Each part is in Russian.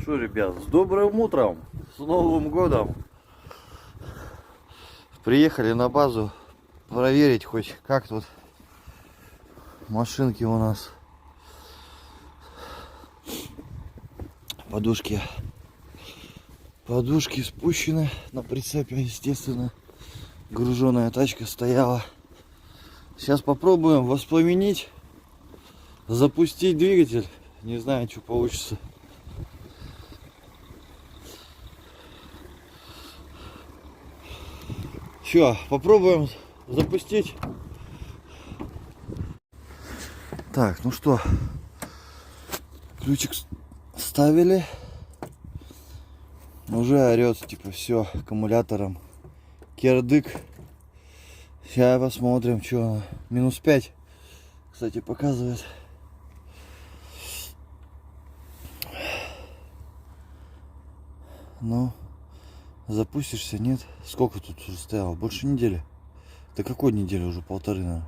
Что, ребят, с добрым утром, с Новым годом. Приехали на базу проверить хоть как тут машинки у нас. Подушки спущены на прицепе, естественно. Груженная тачка стояла. Сейчас попробуем воспламенить, запустить двигатель. Не знаю, что получится. Все, попробуем запустить. Так, ну что, ключик ставили. Уже орет, типа, все аккумулятором. Кирдык. Сейчас посмотрим, что. Минус 5, кстати, показывает. Ну, запустишься, нет? Сколько тут уже стояло? Больше недели? Да какой недели? Уже полторы, наверное.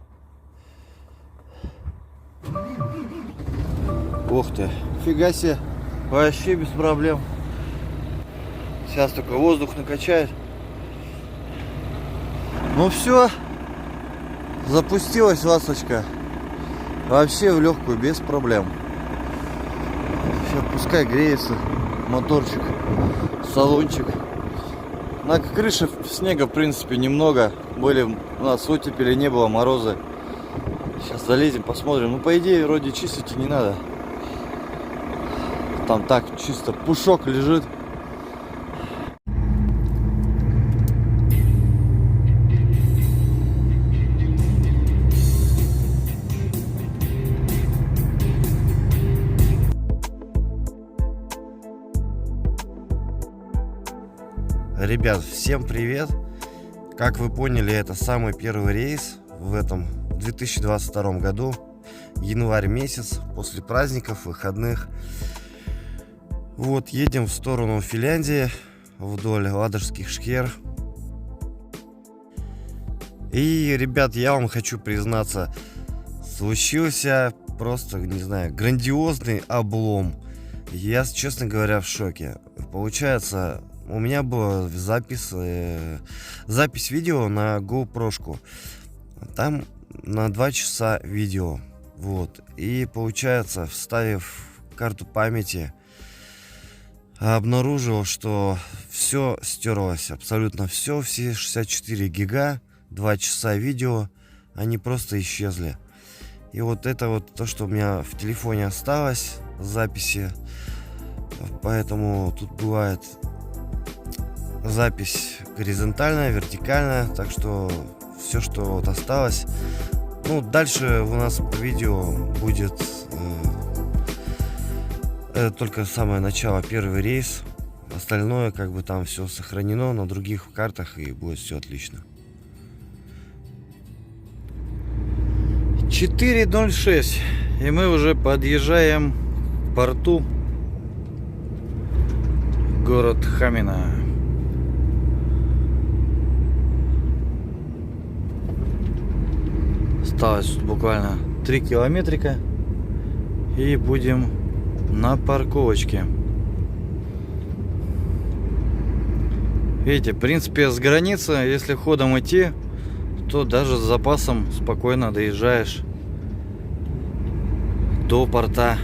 Ух ты, фига себе. Вообще без проблем. Сейчас только воздух накачает. Ну все, запустилась ласточка. Вообще в легкую, без проблем. Сейчас пускай греется моторчик, салончик. На крыше снега в принципе немного. Были у нас оттепели, не было, морозы. Сейчас залезем, посмотрим. Ну по идее вроде чистить и не надо. Там так чисто пушок лежит. Ребят, всем привет! Как вы поняли, это самый первый рейс в этом 2022 году. Январь месяц, после праздников, выходных. Вот, едем в сторону Финляндии, вдоль Ладожских шхер. И, ребят, я вам хочу признаться, случился просто, не знаю, грандиозный облом. Я, честно говоря, в шоке. Получается, у меня была запись видео на GoPro-шку. Там на 2 часа видео. Вот. И получается, вставив карту памяти, обнаружил, что все стерлось. Абсолютно все. Все 64 гига, 2 часа видео, они просто исчезли. И вот это вот то, что у меня в телефоне осталось, записи. Поэтому тут бывает запись горизонтальная, вертикальная, так что все, что вот осталось. Ну, дальше у нас по видео будет это только самое начало, первый рейс. Остальное, как бы, там все сохранено на других картах, и будет все отлично. 4:06, и мы уже подъезжаем к порту, город Хамина. Осталось буквально 3 километрика, и будем на парковочке. Видите, в принципе, с границы, если ходом идти, то даже с запасом спокойно доезжаешь до порта.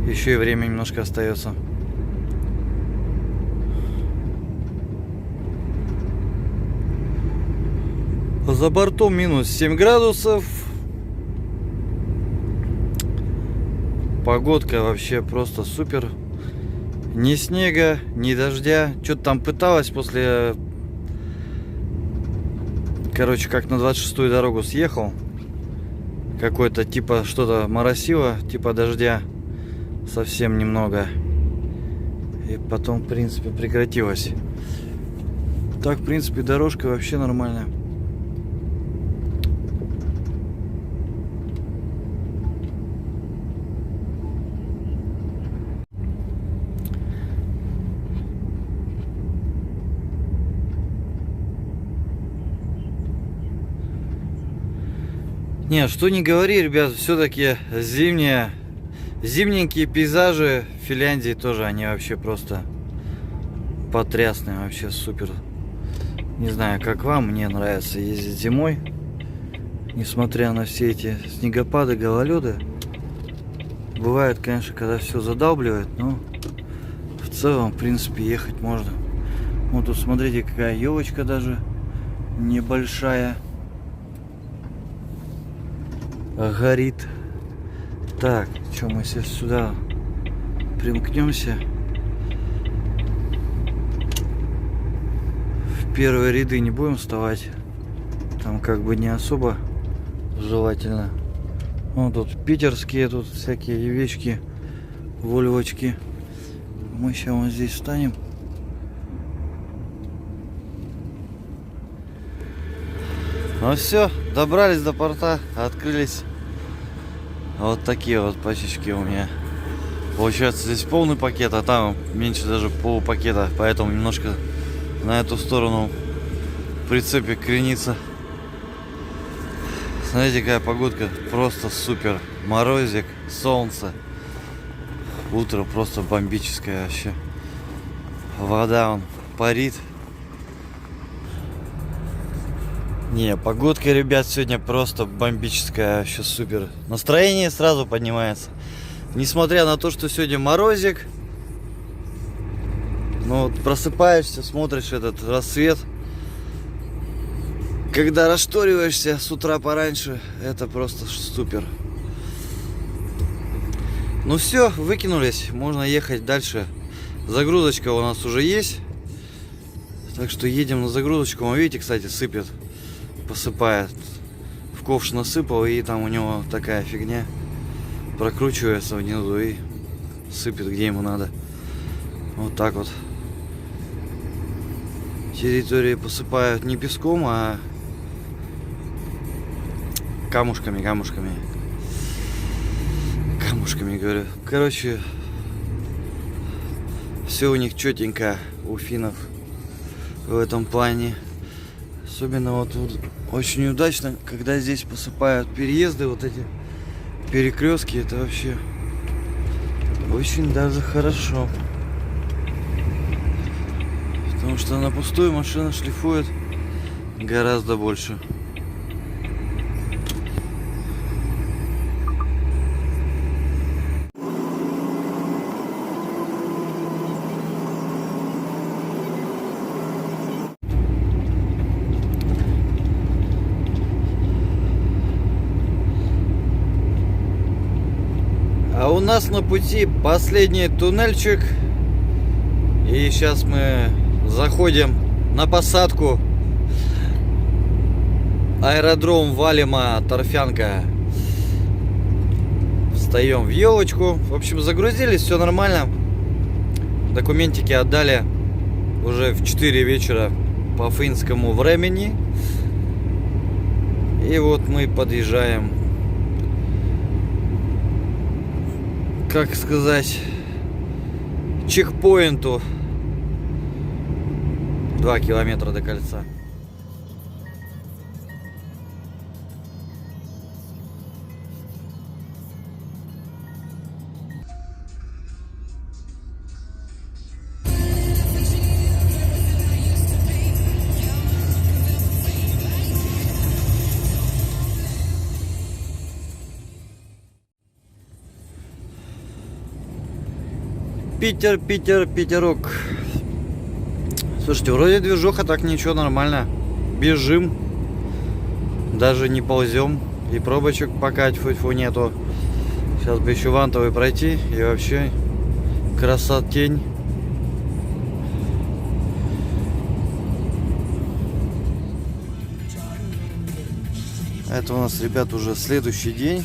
Еще и время немножко остается. За бортом минус 7 градусов. Погодка вообще просто супер. Ни снега, ни дождя. Что-то там пыталась после... Короче, как на 26-ю дорогу съехал. Какой-то типа что-то моросило, типа дождя. Совсем немного. И потом, в принципе, прекратилось. Так, в принципе, дорожка вообще нормальная. Не, что не говори, ребят, все-таки зимняя Зимненькие пейзажи в Финляндии тоже, они вообще просто потрясные, вообще супер. Не знаю, как вам, мне нравится ездить зимой. Несмотря на все эти снегопады, гололеды. Бывает, конечно, когда все задалбливает, но в целом, в принципе, ехать можно. Вот тут смотрите, какая елочка даже небольшая. Горит. Так, что мы сейчас сюда примкнемся. В первые ряды не будем вставать. Там как бы не особо желательно. Вот тут питерские, тут всякие евечки, вольвочки. Мы сейчас вот здесь встанем. Ну все, добрались до порта, открылись. Вот такие вот пачечки у меня. Получается, здесь полный пакет, а там меньше даже полупакета. Поэтому немножко на эту сторону в прицепе кренится. Смотрите, какая погодка. Просто супер. Морозик, солнце. Утро просто бомбическое вообще. Вода он парит. Не, погодка, ребят, сегодня просто бомбическая, вообще супер. Настроение сразу поднимается. Несмотря на то, что сегодня морозик. Ну вот просыпаешься, смотришь этот рассвет. Когда расшториваешься с утра пораньше, это просто супер. Ну все, выкинулись, можно ехать дальше. Загрузочка у нас уже есть. Так что едем на загрузочку. Вы видите, кстати, сыпет. Посыпает. В ковш насыпал, и там у него такая фигня прокручивается внизу и сыпет где ему надо. Вот так вот. Территории посыпают не песком, а камушками, говорю. Короче, все у них четенько, у финнов в этом плане. Особенно вот очень удачно, когда здесь посыпают переезды, вот эти перекрестки, это вообще очень даже хорошо. Потому что на пустую машина шлифует гораздо больше. А у нас на пути последний туннельчик. И сейчас мы заходим на посадку. Аэродром Валима, Торфянка. Встаем в елочку. В общем, загрузились, все нормально. Документики отдали уже в 4 вечера по финскому времени. И вот мы подъезжаем, как сказать, чекпоинту. 2 километра до кольца. Питерок. Слушайте, вроде движуха так ничего, нормально. Бежим. Даже не ползем. И пробочек пока тьфу-тьфу нету. Сейчас бы еще вантовый пройти. И вообще красотень. Это у нас, ребят, уже следующий день.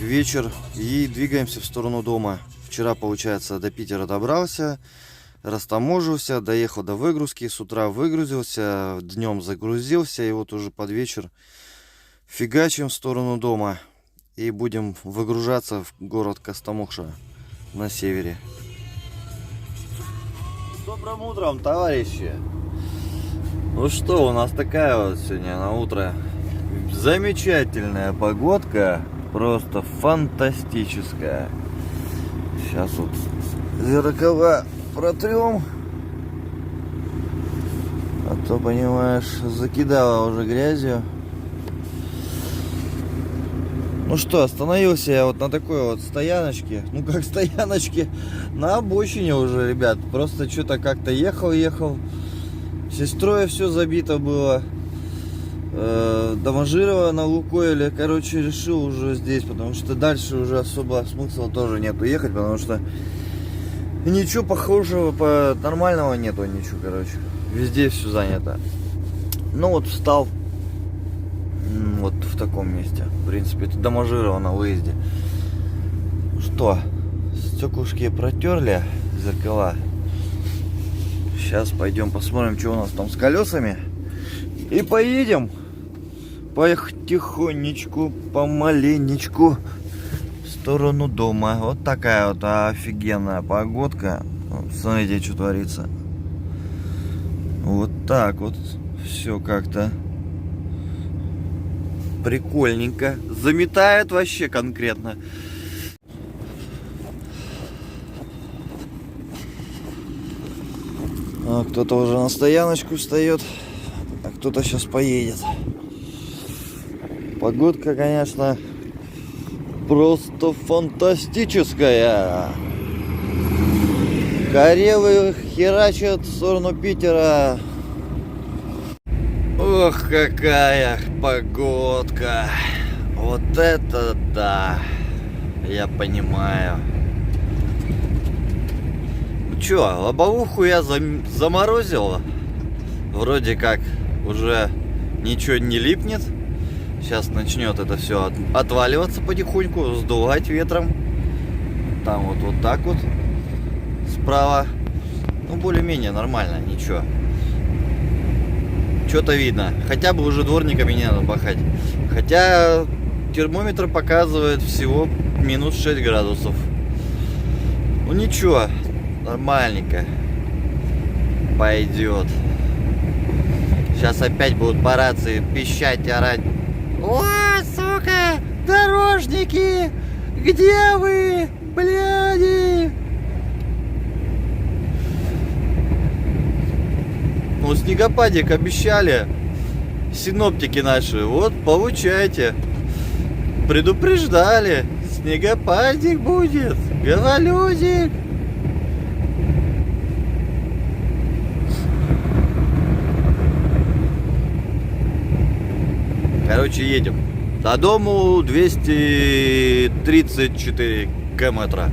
Вечер. И двигаемся в сторону дома. Вчера, получается, до Питера добрался, растаможился, доехал до выгрузки, с утра выгрузился, днем загрузился, и вот уже под вечер фигачим в сторону дома. И будем выгружаться в город Костомукша на севере. С добрым утром, товарищи! Ну что, у нас такая вот сегодня на утро замечательная погодка, просто фантастическая. Сейчас вот зеркала протрем. А то, понимаешь, закидала уже грязью. Ну что, остановился я вот на такой вот стояночке. Ну как стояночке, на обочине уже, ребят. Просто что-то как-то ехал. Сестрой все забито было. Доможировано на Лукойле. Короче, решил уже здесь, потому что дальше уже особо смысла тоже нету ехать, потому что ничего похожего, нормального нету, ничего, короче. Везде все занято. Ну вот встал вот в таком месте. В принципе, это доможировано на выезде. Что, стеклышки протерли, зеркала. Сейчас пойдем посмотрим, что у нас там с колесами. И поедем потихонечку, помаленечку в сторону дома. Вот такая вот офигенная погодка. Смотрите, что творится. Вот так вот все как-то прикольненько. Заметает вообще конкретно. А кто-то уже на стояночку встает, а кто-то сейчас поедет. Погодка, конечно, просто фантастическая. Карелы херачат в сторону Питера. Ох, какая погодка. Вот это да. Я понимаю. Ну чё, лобовуху я заморозил. Вроде как уже ничего не липнет. Сейчас начнет это все отваливаться потихоньку, сдувать ветром. Там вот так вот. Справа. Ну, более-менее нормально, ничего. Что-то видно. Хотя бы уже дворниками не надо пахать. Хотя термометр показывает всего минус 6 градусов. Ну ничего, нормальненько. Пойдет. Сейчас опять будут по рации пищать, орать. О, сука, дорожники! Где вы, бляди? Ну, снегопадик обещали синоптики наши. Вот, получайте. Предупреждали. Снегопадик будет. Гололедик. Короче, едем. До дому 234 километра.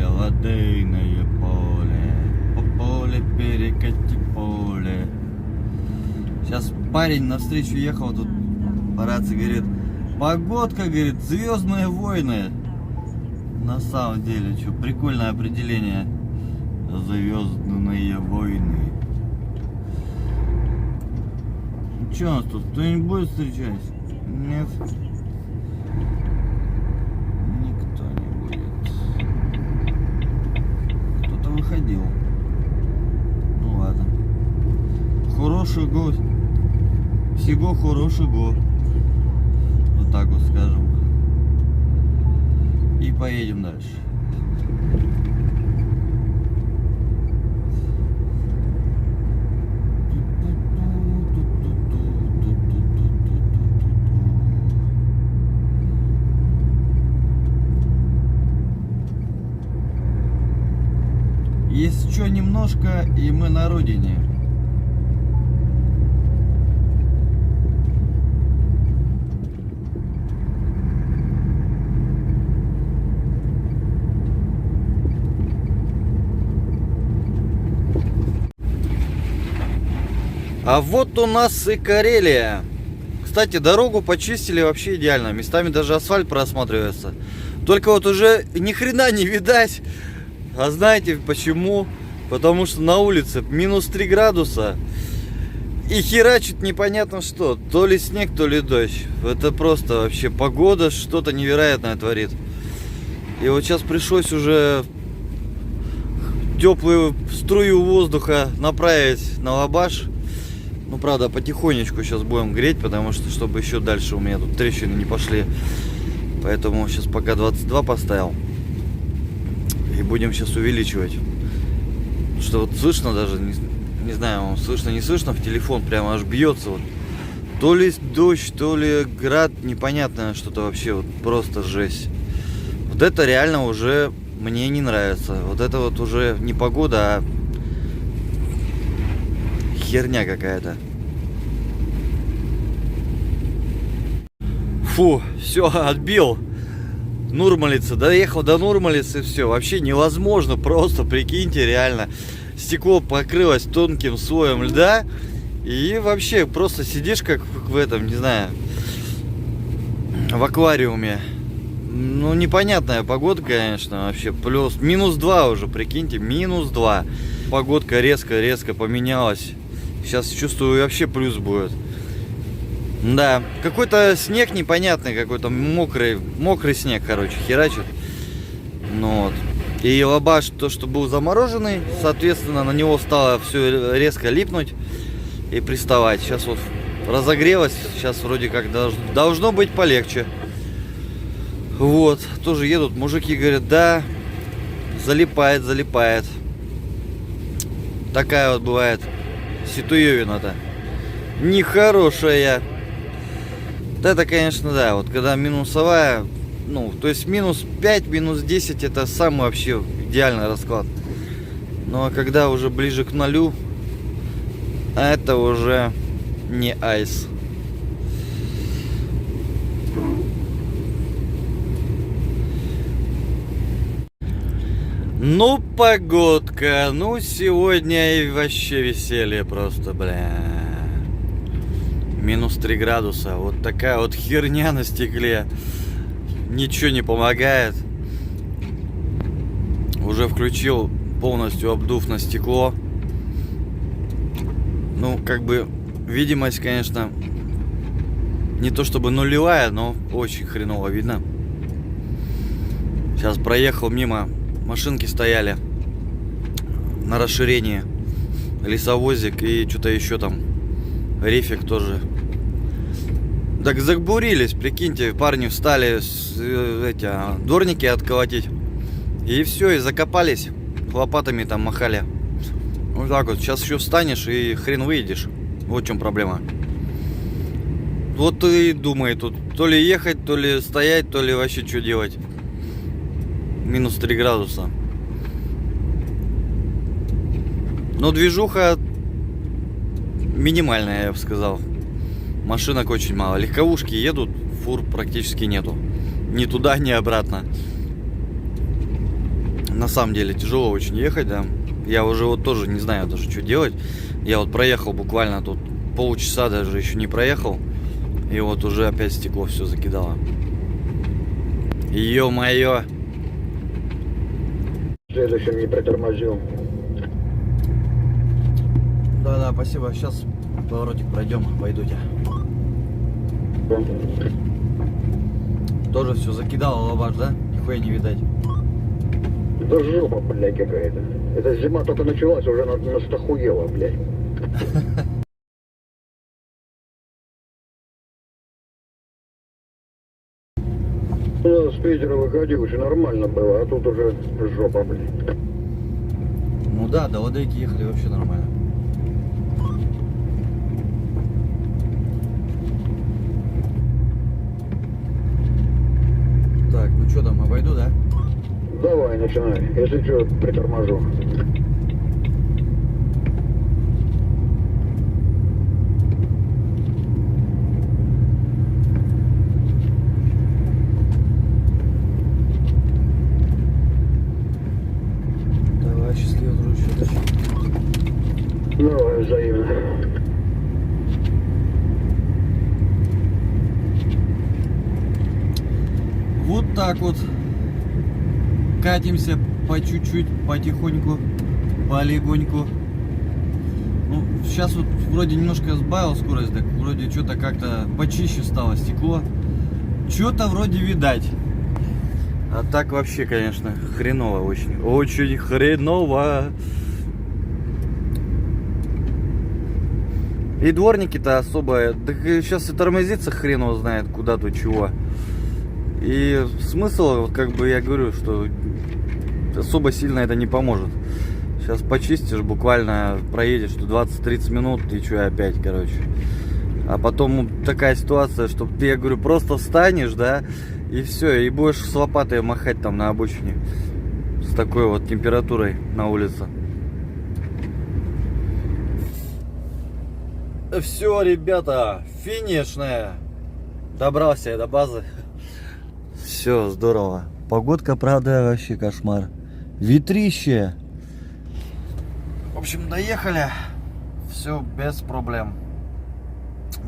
Ладейное поле, по поле перекати поле. Сейчас парень навстречу ехал, тут по рации говорит, погодка, говорит, Звездные войны. На самом деле, что, прикольное определение. Звездные войны. Что у нас тут, кто-нибудь будет встречать? Нет. Выходил. Ну ладно. Хорошего. Всего хорошего. Вот так вот скажем. И поедем дальше. Еще немножко, и мы на родине. А вот у нас и Карелия. Кстати, дорогу почистили вообще идеально. Местами даже асфальт просматривается. Только вот уже ни хрена не видать. А знаете почему? Потому что на улице минус 3 градуса. И херачит непонятно что. То ли снег, то ли дождь. Это просто вообще погода что-то невероятное творит. И вот сейчас пришлось уже теплую струю воздуха направить на Лабаш. Ну, правда, потихонечку сейчас будем греть, потому что, чтобы еще дальше у меня тут трещины не пошли. Поэтому сейчас пока 22 поставил. И будем сейчас увеличивать. Что вот слышно даже, не знаю, вам слышно, не слышно, в телефон прямо аж бьется. Вот. То ли дождь, то ли град, непонятное что-то вообще, вот просто жесть. Вот это реально уже мне не нравится. Вот это вот уже не погода, а херня какая-то. Фу, все, отбил. Нурмалица, доехал до Нурмалицы, все, вообще невозможно, просто прикиньте, реально. Стекло покрылось тонким слоем льда. И вообще просто сидишь как в этом, не знаю, в аквариуме. Ну, непонятная погода, конечно, вообще. Плюс, минус 2 уже, прикиньте, минус 2. Погодка резко поменялась. Сейчас чувствую, вообще плюс будет. Да, какой-то снег непонятный, какой-то мокрый снег, короче, херачит. Ну вот. И Лабаш, то, что был замороженный, соответственно, на него стало все резко липнуть и приставать. Сейчас вот разогрелось, сейчас вроде как должно быть полегче. Вот, тоже едут, мужики говорят, да, залипает. Такая вот бывает ситуевина-то. Нехорошая. Это, конечно, да, вот когда минусовая, ну, то есть минус 5, минус 10, это самый вообще идеальный расклад. Ну, а когда уже ближе к нулю, это уже не айс. Ну, погодка, ну, сегодня и вообще веселье просто, бля. Минус 3 градуса, вот такая вот херня на стекле. Ничего не помогает. Уже включил, полностью обдув на стекло. Ну, как бы, видимость, конечно, не то чтобы нулевая, но очень хреново видно. Сейчас проехал мимо, машинки стояли на расширении. Лесовозик и что-то еще там. Рифик тоже. Так забурились, прикиньте, парни встали, дворники отколотить. И все, и закопались. Лопатами там махали. Вот так вот, сейчас еще встанешь и хрен выйдешь. Вот в чем проблема. Вот и думай тут, то ли ехать, то ли стоять, то ли вообще что делать. Минус 3 градуса. Но движуха минимальная, я бы сказал. Машинок очень мало. Легковушки едут, фур практически нету. Ни туда, ни обратно. На самом деле тяжело очень ехать, да. Я уже вот тоже не знаю даже, что делать. Я вот проехал буквально тут полчаса, даже еще не проехал. И вот уже опять стекло все закидало. Ё-моё. Следующим не притормозил. Да, спасибо. Сейчас поворотик пройдем, пойдете. Тоже все закидало Лабаш, да? Нихуя не видать. Да жопа, блядь, какая-то. Эта зима только началась, уже нас охуела, блядь. Ну, с Питера выходил, еще нормально было, а тут уже жопа, блядь. Ну да, до Ладейки ехали вообще нормально. Так, ну что там, обойду, да? Давай, начинай. Если что, приторможу. Давай, счастливо, дружище. Давай, взаимно. так вот катимся по чуть-чуть, потихоньку, полегоньку. Ну, сейчас вот вроде немножко сбавил скорость, так вроде что-то как-то почище стало стекло. Что-то вроде видать. А так вообще, конечно, хреново очень. Очень хреново. И дворники-то особо... Да сейчас и тормозится хрен его знает куда тут чего. И смысл, вот как бы я говорю, что особо сильно это не поможет. Сейчас почистишь, буквально проедешь 20-30 минут, и что опять, короче. А потом такая ситуация, что ты, я говорю, просто встанешь, да, и все, и будешь с лопатой махать там на обочине. С такой вот температурой на улице. Все, ребята, финишная. Добрался я до базы. Все, здорово. Погодка, правда, вообще кошмар. Ветрище. В общем, доехали. Все без проблем.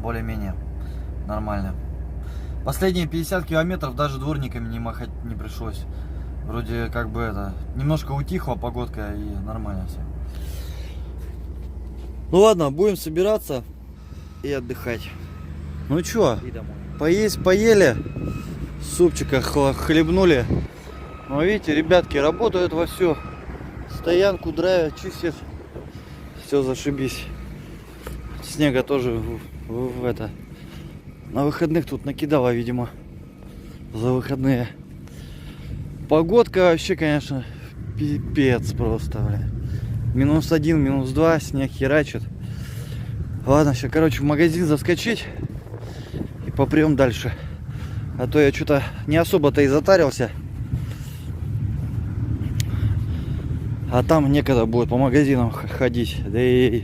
Более-менее нормально. Последние 50 километров даже дворниками не махать не пришлось. Вроде как бы это... Немножко утихла погодка и нормально все. Ну ладно, будем собираться и отдыхать. Ну чё, поесть поели, супчика хлебнули. Ну видите, ребятки работают вовсю. Стоянку драйвят, чистят. Все зашибись. Снега тоже это на выходных тут накидало, видимо, за выходные. Погодка вообще, конечно, пипец просто, бля. -1, -2, снег херачит. Ладно, сейчас, короче, в магазин заскочить и попрем дальше. А то я что-то не особо-то и затарился. А там некогда будет по магазинам ходить. Да и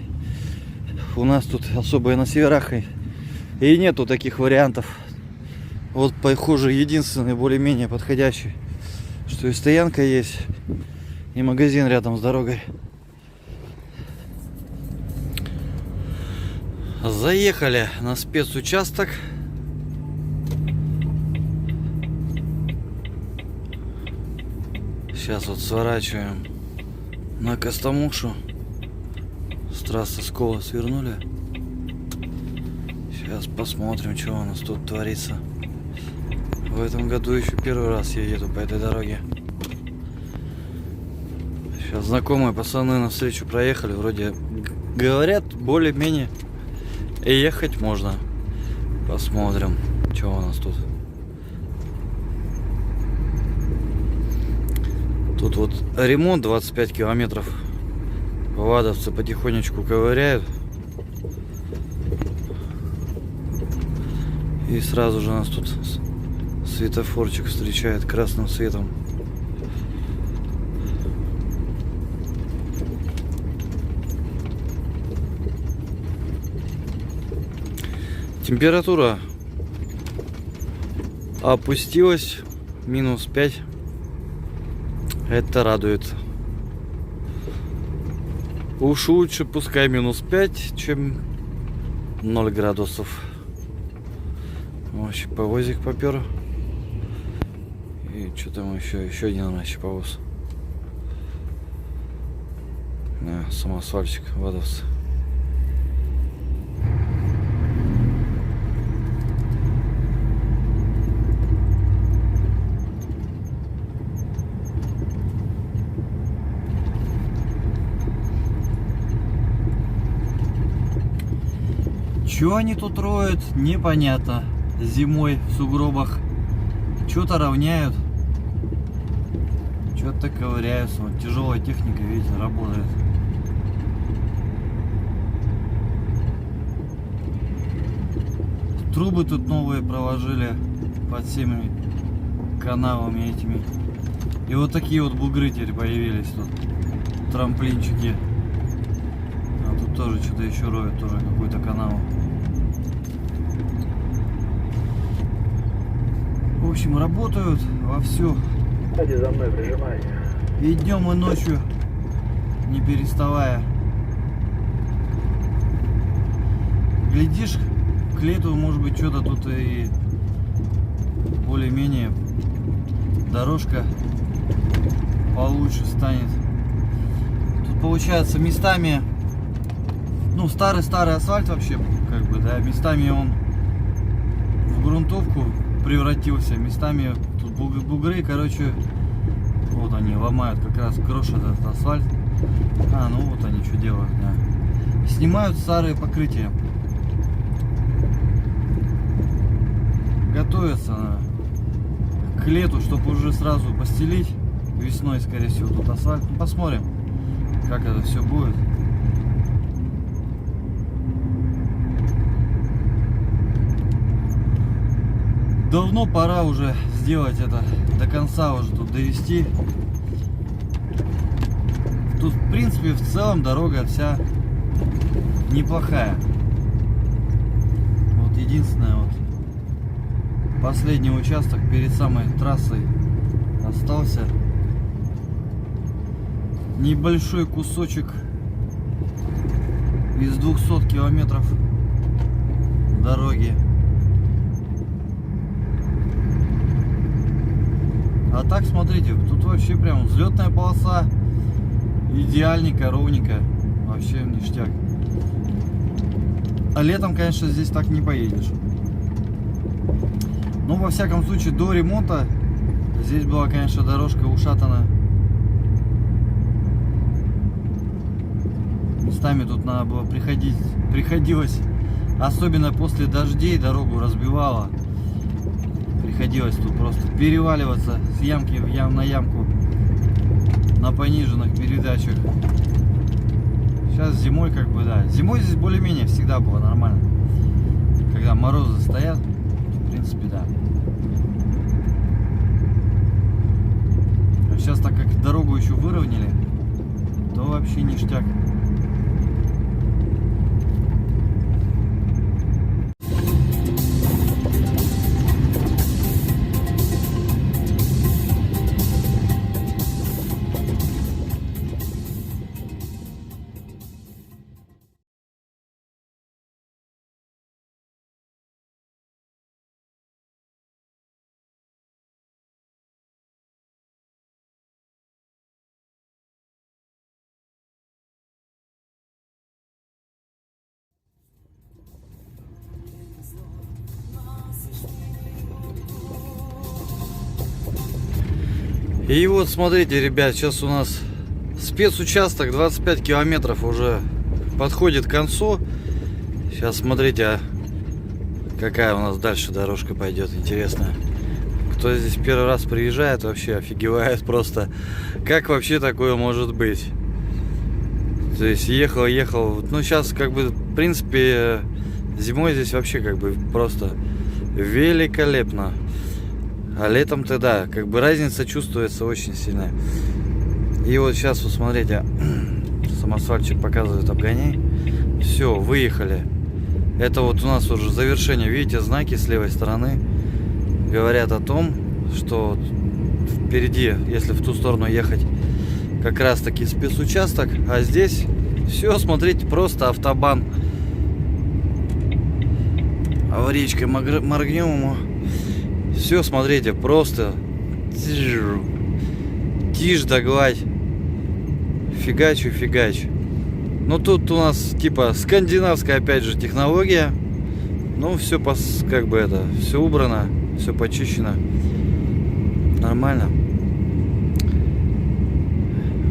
у нас тут особо и на северах и нету таких вариантов. Вот, похоже, единственный более-менее подходящий, что и стоянка есть, и магазин рядом с дорогой. Заехали на спецучасток. Сейчас вот сворачиваем на Костомукшу. С трассы Скола свернули. Сейчас посмотрим, что у нас тут творится. В этом году еще первый раз я еду по этой дороге. Сейчас знакомые пацаны навстречу проехали. Вроде говорят, более-менее и ехать можно. Посмотрим, что у нас тут. Тут вот ремонт 25 километров. Вадовцы потихонечку ковыряют. И сразу же нас тут светофорчик встречает красным светом. Температура опустилась, -5. Это радует. Уж лучше пускай -5, чем 0 градусов. Вообще повозик попер. И что там еще один вообще повоз. Самосвальчик, вадовцы. Чего они тут роют, непонятно. Зимой в сугробах что-то равняют, что-то ковыряются. Вот тяжелая техника, видите, работает. Трубы тут новые проложили под всеми канавами этими. И вот такие вот бугры теперь появились тут. Трамплинчики. А тут тоже что-то еще роют, тоже какую-то канаву. В общем, работают вовсю. За мной прижимай. И днем, и ночью, не переставая. Глядишь, к лету, может быть, что-то тут и более-менее дорожка получше станет. Тут получается местами, ну, старый асфальт вообще, как бы, да, местами он в грунтовку превратился, местами тут бугры, короче, вот они ломают, как раз крошат этот асфальт. Ну вот они что делают, да. Снимают старые покрытия. Готовятся к лету, чтобы уже сразу постелить. Весной, скорее всего, тут асфальт. Ну, посмотрим, как это все будет. Давно пора уже сделать это, до конца уже тут довести. Тут, в принципе, в целом дорога вся неплохая. Вот единственное, вот последний участок перед самой трассой остался. Небольшой кусочек из 200 километров дороги. А так, смотрите, тут вообще прям взлетная полоса. Идеальненько, ровненько. Вообще ништяк. А летом, конечно, здесь так не поедешь. Ну, во всяком случае, до ремонта здесь была, конечно, дорожка ушатана. Местами тут надо было приходилось, особенно после дождей, дорогу разбивало. Приходилось тут просто переваливаться с ямки на ямку на пониженных передачах. Сейчас зимой, как бы, да. Зимой здесь более-менее всегда было нормально. Когда морозы стоят, в принципе, да. А сейчас, так как дорогу еще выровняли, то вообще ништяк. И вот смотрите, ребят, сейчас у нас спецучасток 25 километров уже подходит к концу. Сейчас смотрите, какая у нас дальше дорожка пойдет, интересно. Кто здесь первый раз приезжает, вообще офигевает просто. Как вообще такое может быть? То есть ехал. Ну сейчас как бы, в принципе, зимой здесь вообще как бы просто великолепно. А летом-то, да, как бы разница чувствуется очень сильная. И вот сейчас, вот смотрите, самосвальчик показывает, обгоняй. Все, выехали. Это вот у нас уже завершение. Видите, знаки с левой стороны говорят о том, что впереди, если в ту сторону ехать, как раз таки спецучасток. А здесь все, смотрите, просто автобан. Аварийкой моргнем ему. Все, смотрите, просто тишь да гладь. Фигачу. Ну тут у нас типа скандинавская опять же технология. Ну все как бы это, все убрано, все почищено. Нормально.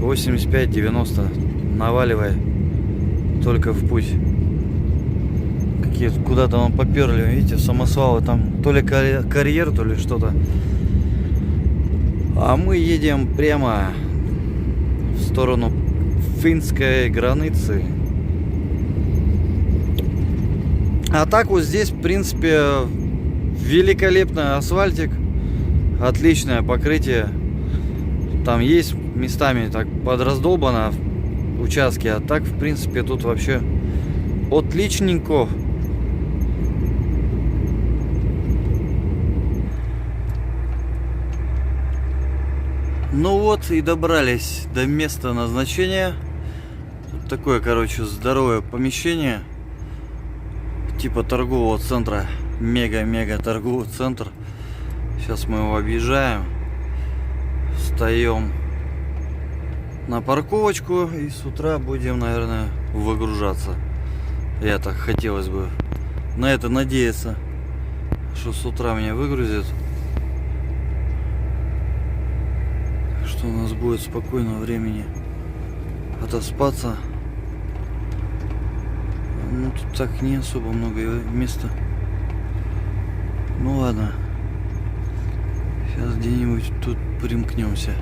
85-90. Наваливай. Только в путь. Куда-то он поперли, видите, самосвалы там, то ли карьер, то ли что-то. А мы едем прямо в сторону финской границы. А так вот здесь, в принципе, великолепный асфальтик, отличное покрытие. Там есть местами так подраздолбано участки, а так, в принципе, тут вообще отличненько. Ну вот и добрались до места назначения. Тут такое, короче, здоровое помещение. Типа торгового центра. Мега-мега торговый центр. Сейчас мы его объезжаем. встаем на парковочку и с утра будем, наверное, выгружаться. Я так хотелось бы на это надеяться, что с утра меня выгрузят. Что у нас будет спокойного времени отоспаться. Ну тут так не особо много места. Ну ладно. Сейчас где-нибудь тут примкнемся.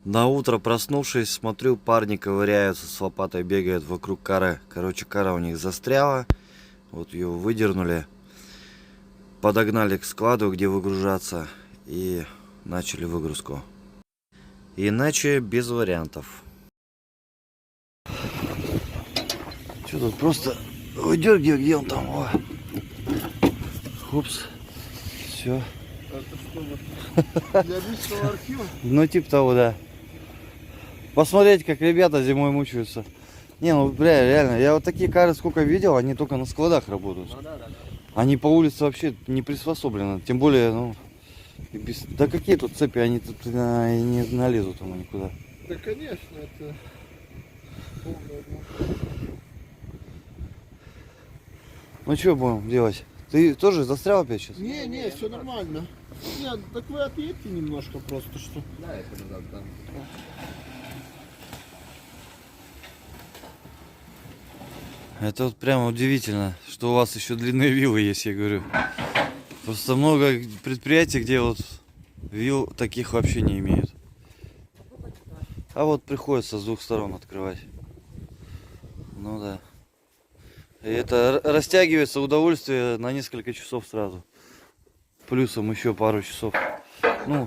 На утро, проснувшись, смотрю, парни ковыряются, с лопатой бегают вокруг кары. Короче, кара у них застряла. Вот ее выдернули. Подогнали к складу, где выгружаться. И начали выгрузку. Иначе без вариантов. Что тут просто выдергивай, где он там? О. Хупс. Все. Для личного архива? Ну типа того, да. Посмотреть, как ребята зимой мучаются. Не, ну бля, реально, я вот такие кары сколько видел, они только на складах работают. Ну, да. Они по улице вообще не приспособлены. Тем более, ну, да какие тут цепи, они тут и не налезут там никуда. Да конечно, это полное дно. Ну что будем делать? Ты тоже застрял опять сейчас? Не, все нормально. Нет, так вы отъедьте немножко просто, что. Да, это назад, да. Это вот прямо удивительно, что у вас еще длинные вилы есть, я говорю. Просто много предприятий, где вот вил таких вообще не имеют. А вот приходится с двух сторон открывать. Ну да. И это растягивается удовольствие на несколько часов сразу. Плюсом еще пару часов. Ну,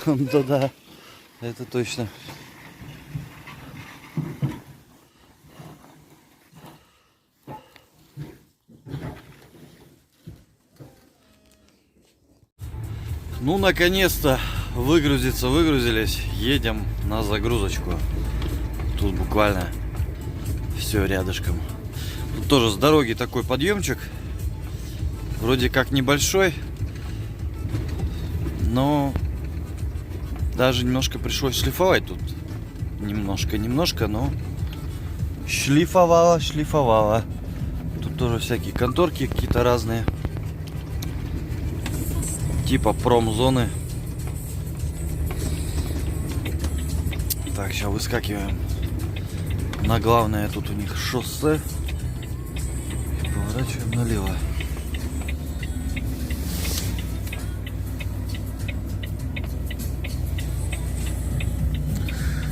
да, это точно. Ну, наконец-то выгрузились. Едем на загрузочку. Тут буквально все рядышком. Тут тоже с дороги такой подъемчик. Вроде как небольшой. Но даже немножко пришлось шлифовать тут. Немножко, но шлифовала. Тут тоже всякие конторки какие-то разные. Типа промзоны. Так, сейчас выскакиваем на главное. Тут у них шоссе. И поворачиваем налево.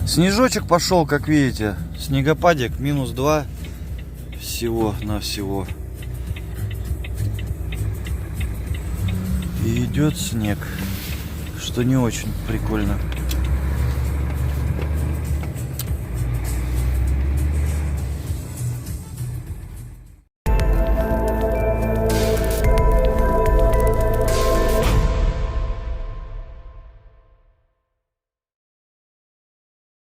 Снежочек пошел, как видите. Снегопадик -2. Всего-навсего. И идет снег, что не очень прикольно.